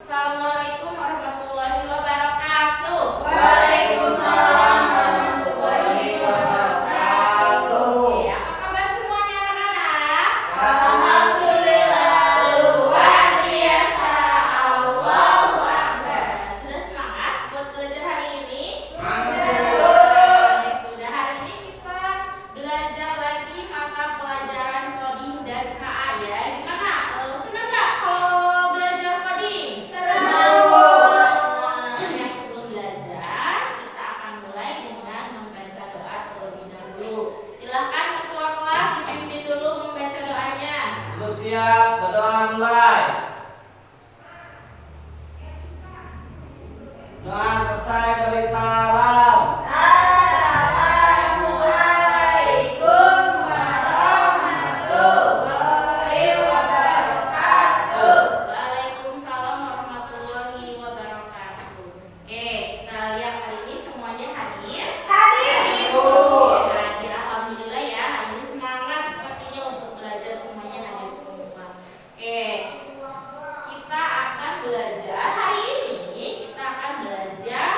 Assalamualaikum warahmatullahi wabarakatuh. Waalaikumsalam warahmatullahi wabarakatuh. Oke, apa kabar semuanya anak-anak? Alhamdulillah, luar biasa. Allahu Akbar. Sudah semangat buat belajar hari ini? Semangat. Sudah, hari ini kita belajar lagi mata pelajaran coding dan KA ya. Gimana? Senang nggak kalau belajar coding? Ya, sebelum belajar kita akan mulai dengan membaca doa terlebih dahulu. Silahkan ketua kelas dipimpin dulu membaca doanya. Untuk siap, berdoa mulai. Doa selesai beri salam. Assalamualaikum warahmatullahi wabarakatuh. Waalaikumsalam warahmatullahi wabarakatuh. Oke, kita lihat hari ini semuanya hadir. Hadir. Hadir, alhamdulillah ya. Hari ini semangat sepertinya untuk belajar, semuanya hadir semua. Oke, kita akan belajar hari ini. Kita akan belajar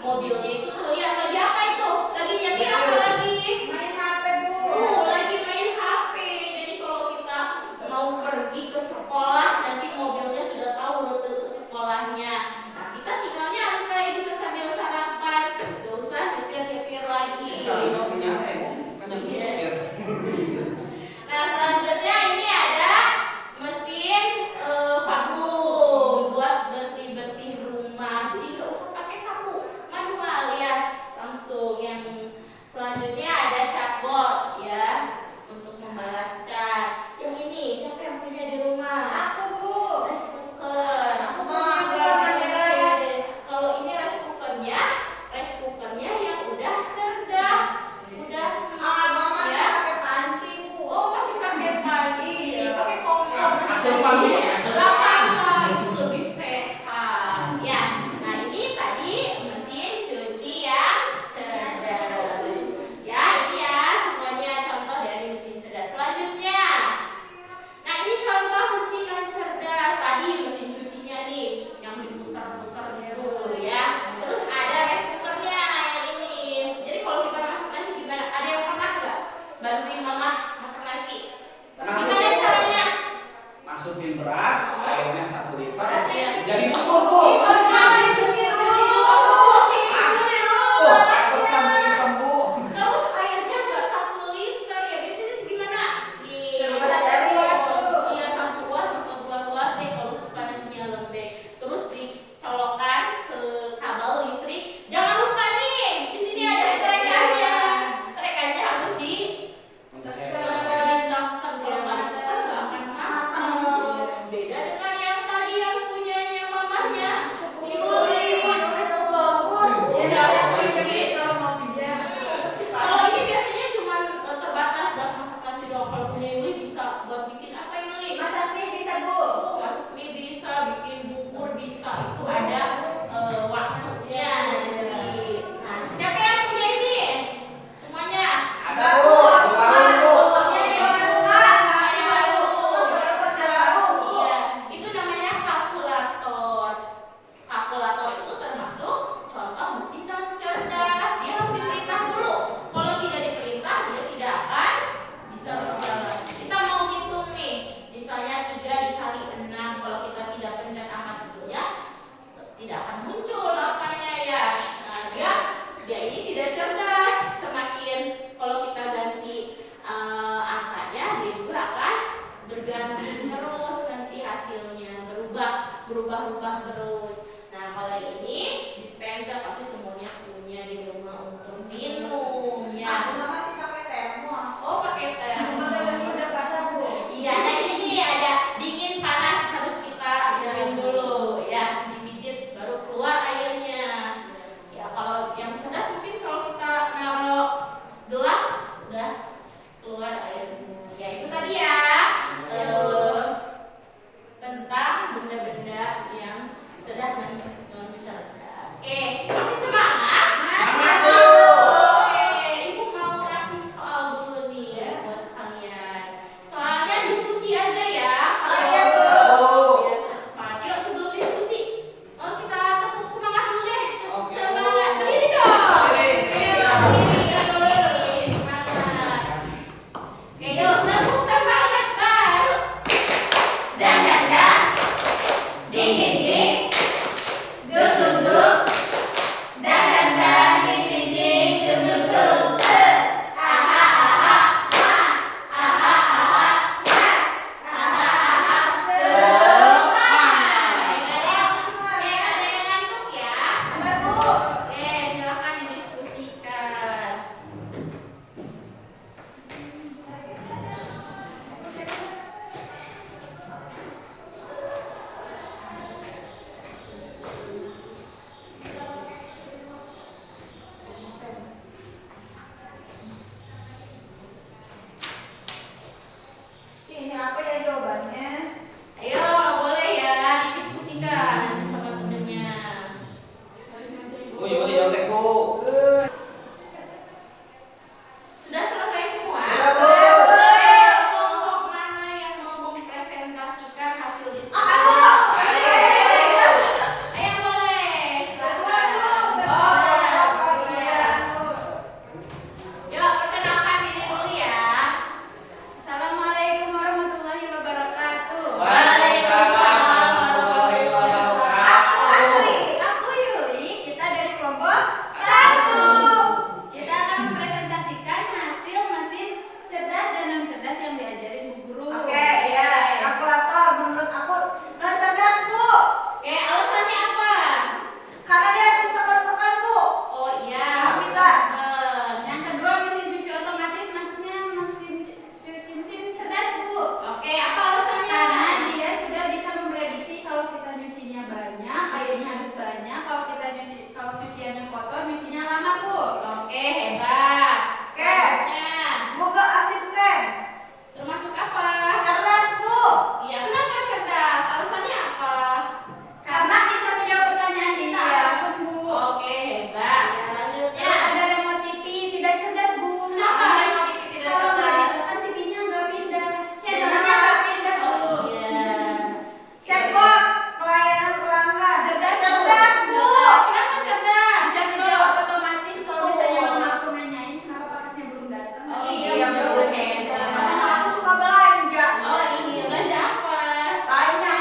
mobilnya itu tuh lihat lagi apa itu? Lagi nyetir apa lagi? Main HP, Bu. Lagi main HP. Jadi kalau kita mau pergi ke sekolah, nanti mobilnya sudah tahu rute ke sekolahnya. Nah, kita tinggal nyantai bisa sambil sarapan. Gak usah nyetir-nyetir lagi. Sekarang kita punya Bu, kan yang supir. Nah, selanjutnya ini ada mesin vakum buat bersih-bersih rumah. Jadi nggak usah pakai sapu manual ya, langsung. Yang selanjutnya ada chatbot ya, untuk membalas chat. Yang ini siapa yang punya di rumah? Aku, Bu. Rice cooker. Aku Mama, punya warna merah. Kalau ini rice cookernya yang udah cerdas, udah smart Mama ya. pakai panci, Bu. Oh, masih pakai panci, Iya. pakai kompor. Asupan, Bu, asupan. Gak apa-apa, itu lebih sehat. Ya, nah ini tadi mesin cuci yang cerdas. Ya, ini ya semuanya contoh dari mesin cerdas. Selanjutnya, nah ini contoh mesin non cerdas. Tadi mesin cucinya nih, yang diputar-putar gitu ya. Terus ada rice cookernya yang ini. Jadi kalau kita masak nasi gimana? Ada yang pernah nggak bantuin mama masak nasi? Pernah, Bu. Gimana caranya? Masukin beras, airnya 1 liter, Iya. jadi bubur, Bu. Jangan dicuci dulu. Cuci. Oh, pantesan hitam, Bu. Terus airnya nggak 1 liter ya, biasanya segimana? Coba dari aku. Iya, 1 ruas atau 2 ruas deh kalau suka nasinya lembek. Terus dicolokkan ke kabel listrik. Jangan lupa nih, di sini ada setrekannya. Setrekannya harus diletakkan. Kalau nggak ditekan nggak akan matang. Beda dengan yang tadi yang punyanya mamahnya. Yuli. Bagus. Beda yang ini. Kalau mau pindah. Kalau ini biasanya cuma terbatas buat masak nasi doang. Kalau punya Yuli bisa buat bikin apa Yuli? Masak mie bisa, Bu. Oh, masak mie bisa, bikin bubur bisa. Itu ada waktunya nanti. Nah, siapa yang punya ini? Semuanya? Ada, Bu. Di warung, Bu. Punya di warung. Di warung. Iya. Iya, itu namanya kalkulator. Kalkulator itu termasuk contoh mesin non cerdas. Dia harus diperintah dulu. Kalau tidak diperintah, dia tidak akan bisa berjalan. Kita mau hitung nih, misalnya 3 dikali 6. Kalau kita tidak pencet angka hitungnya, tidak akan muncul angkanya ya. Nah, dia ini tidak cerdas. Semakin kalau kita ganti angkanya, dia juga akan berganti terus nanti hasilnya, berubah terus. Nah, kalau ini dispenser pasti semuanya punya di rumah untuk minum Aku ya. masih pakai termos. Oh, pakai termos. Udah pada, Bu. Iya, nah ini nih ada dingin panas harus kita diamin dulu ya, dipijit baru keluar airnya. Ya, kalau yang cerdas mungkin kalau kita naruh gelas udah keluar airnya. Ya itu tadi ya. Tentang benda-benda yang cerdas dan non cerdas. Oke, masih semangat? Semangat, Bu. Bu. Oke, Ibu mau kasih soal dulu nih ya buat kalian. Soalnya diskusi aja ya. Iya, Bu. Biar cepat. Yuk sebelum diskusi, kita tepuk semangat dulu deh. Oke, Bu. Semangat. Berdiri dong. Berdiri. Ayo, berdiri. Semangat. Oke, yuk tepuk semangat baru. Dan. Ding ding ding. Duk duk duk. Dan. Ding ding ding. Duk duk duk. Aha aha. Aha aha. Aha aha. Oke, ada yang ngantuk ya? Ada, Bu. Oke, silakan didiskusikan. Ini apa ya jawabannya? Ayo, boleh ya didiskusikan nanti sama temennya. Bu, Yuli nyontek, Bu. Sudah selesai semua? Sudah, Bu. Kelompok mana yang mau mempresentasikan hasil diskusi? Aku. Ayo boleh, silakan. bagian yang kotor nyucinya lama, Bu. Oke, hebat. Oke. Selanjutnya, Google Asisten. termasuk apa? Cerdas, Bu. Iya, kenapa cerdas? Alasannya apa? Karena bisa menjawab pertanyaan kita. Iya. Apapun, Bu. Oke, hebat. Selanjutnya, Terus ada remote TV tidak cerdas, Bu. kenapa remote TV tidak Kalau nggak cerdas? bisa kan TV-nya nggak pindah. Channelnya Channelnya nggak pindah, Bu. Oh iya. Chatbot pelayanan pelanggan. Cerdas, Cerdas, Bu. Kenapa cerdas? Bisa dijawab otomatis kalau misalnya mama aku nanyain kenapa paketnya belum datang. Oh, Iya, iya, betul. betul, hebat. Karena aku suka belanja. Oh iya, belanja apa? Banyak.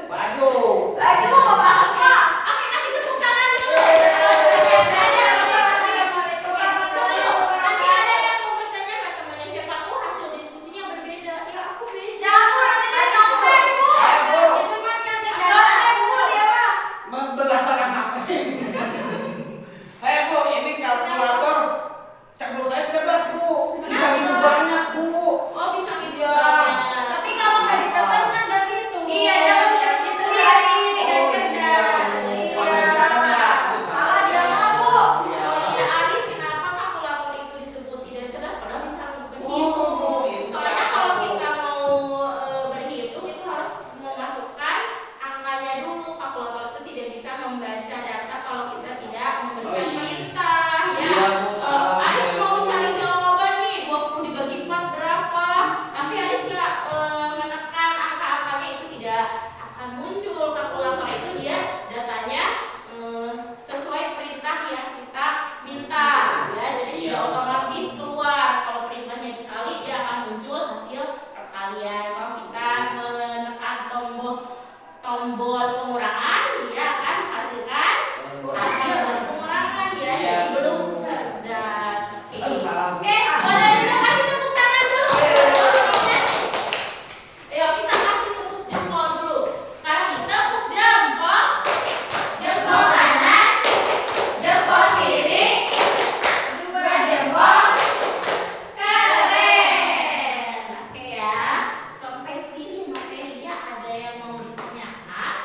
Baju. Lagi mau apa? Oke, kasih tepuk tangan dulu. Nanti ada yang mau bertanya nggak temannya? Siapa tahu hasil diskusinya berbeda. Ya aku beda. Ya ampun, nanti dia nyontek, Bu. Bu. Itu mah nyontek Nyontek, Bu, dia mah. Berdasarkan apa? Saya Bu, ini kalkulator cekbul saya cerdas Bu. Bisa hitung banyak Bu. Oh bisa gitu. Iya. banyak. Tapi kalau nggak ditekan kan nggak gitu. Iya, dia nggak bisa bikin sendiri. Tidak Oh, cerdas. iya. Salah dia mah, Bu. Oh iya, Aris, kenapa kalkulator itu disebut tidak cerdas padahal bisa berhitung? Oh, gitu. Soalnya kalau kita mau berhitung itu harus memasukkan angkanya dulu. Kalkulator itu tidak bisa membaca data kalau kita tidak memberikan Oh, iya. perintah ya. Iya, Bu, salah. Aris mau cari jawaban nih, 20 dibagi 4 berapa? Tapi Aris nggak menekan angka-angkanya itu tidak akan muncul. Kalkulator itu dia datanya sesuai perintah yang kita minta ya. Jadi Iya. tidak otomatis keluar. Kalau perintahnya dikali dia akan muncul hasil perkalian. Kalau kita menekan tombol pengurangan dia akan menghasilkan hasil dari pengurangan ya. Iya. Jadi belum cerdas. Oke. Aduh, salah. Oke, boleh dulu kasih tepuk tangan dulu. Ayo kita kasih tepuk jempol dulu. Kasih tepuk jempol. Jempol kanan, jempol kiri, juga jempol keren. Oke ya, sampai sini materinya ada yang mau ditanyakan?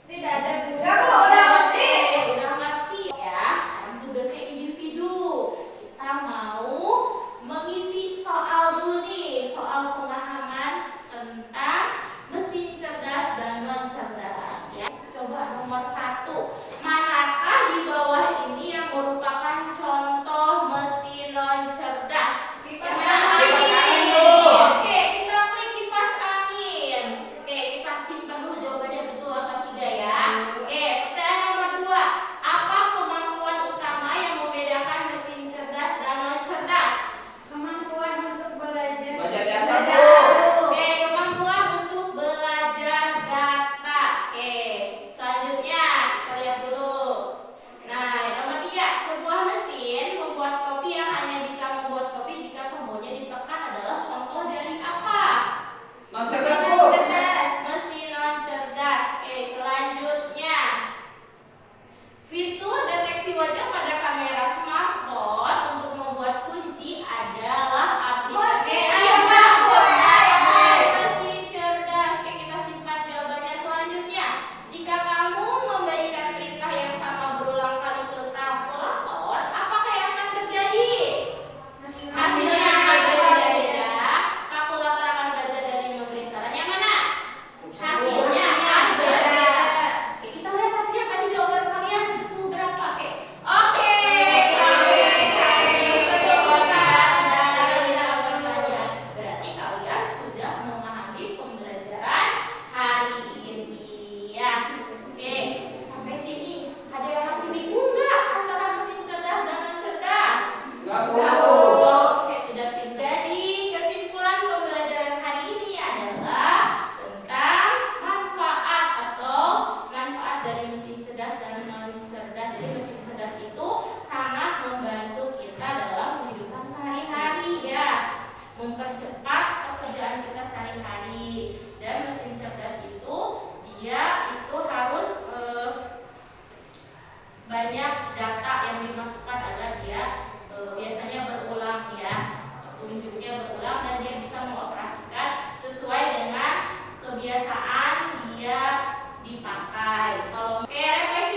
Tidak ada, Bu. Ya, Bu, udah ngerti. Udah ngerti ya. Sekarang tugasnya individu. Kita mau mengisi soal dulu nih, soal pemahaman tentang mesin cerdas dan non cerdas ya. Coba nomor 1. Manakah di bawah ini yang merupakan contoh mesin non cerdas? Kipas angin. Oke, kita klik kipas angin. Oke, kita simpan dulu jawabannya betul atau tidak ya. Oke, pertanyaan nomor 2. Apa kemampuan utama yang membedakan mesin cerdas dan non cerdas? Kemampuan untuk belajar. Belajar data Bu. Oke, kemampuan untuk belajar data. Oke, selanjutnya kita lihat dulu. Nah, nomor 3. Sebuah mesin membuat kopi yang hanya bisa membuat kopi jika tombolnya ditekan adalah contoh dari apa? Non cerdas Mesin Bu. cerdas. Mesin non cerdas. Oke, selanjutnya. Fitur deteksi wajah pada kamera smartphone untuk membuat kunci adalah aplikasi Mesin Ayo, cerdas, Bu. mesin cerdas. Oke, kita simpan jawabannya selanjutnya. Jika kamu memberikan perintah yang sama berulang kali ke kalkulator, apakah yang akan terjadi? Hasilnya akan berbeda. Kalkulator akan belajar dari memberi saran yang mana? Hasilnya akan berbeda. Oke, kita lihat hasilnya tadi jawaban kalian betul berapa? Oke. Oke. Betul banget. Dan kita hapus saja. Berarti kalian sudah memahami pembelajaran hari ini ya. Oke, sampai sini ada yang masih bingung nggak antara mesin cerdas dan non cerdas? Enggak Bu. Oke, sudah pindah. Jadi kesimpulan pembelajaran hari ini adalah tentang manfaat dari mesin cerdas dan non cerdas. Jadi mesin cerdas itu sangat membantu kita dalam kehidupan sehari-hari ya, mempercepat pekerjaan kita sehari-hari. Dan mesin cerdas itu dia itu harus banyak data yang dimasukkan agar dia biasanya berulang ya, petunjuknya berulang dan dia bisa mengoperasikan sesuai dengan kebiasaan dia dipakai. Kalau refleksi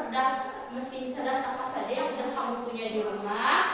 cerdas, mesin cerdas apa saja yang udah kamu punya di rumah.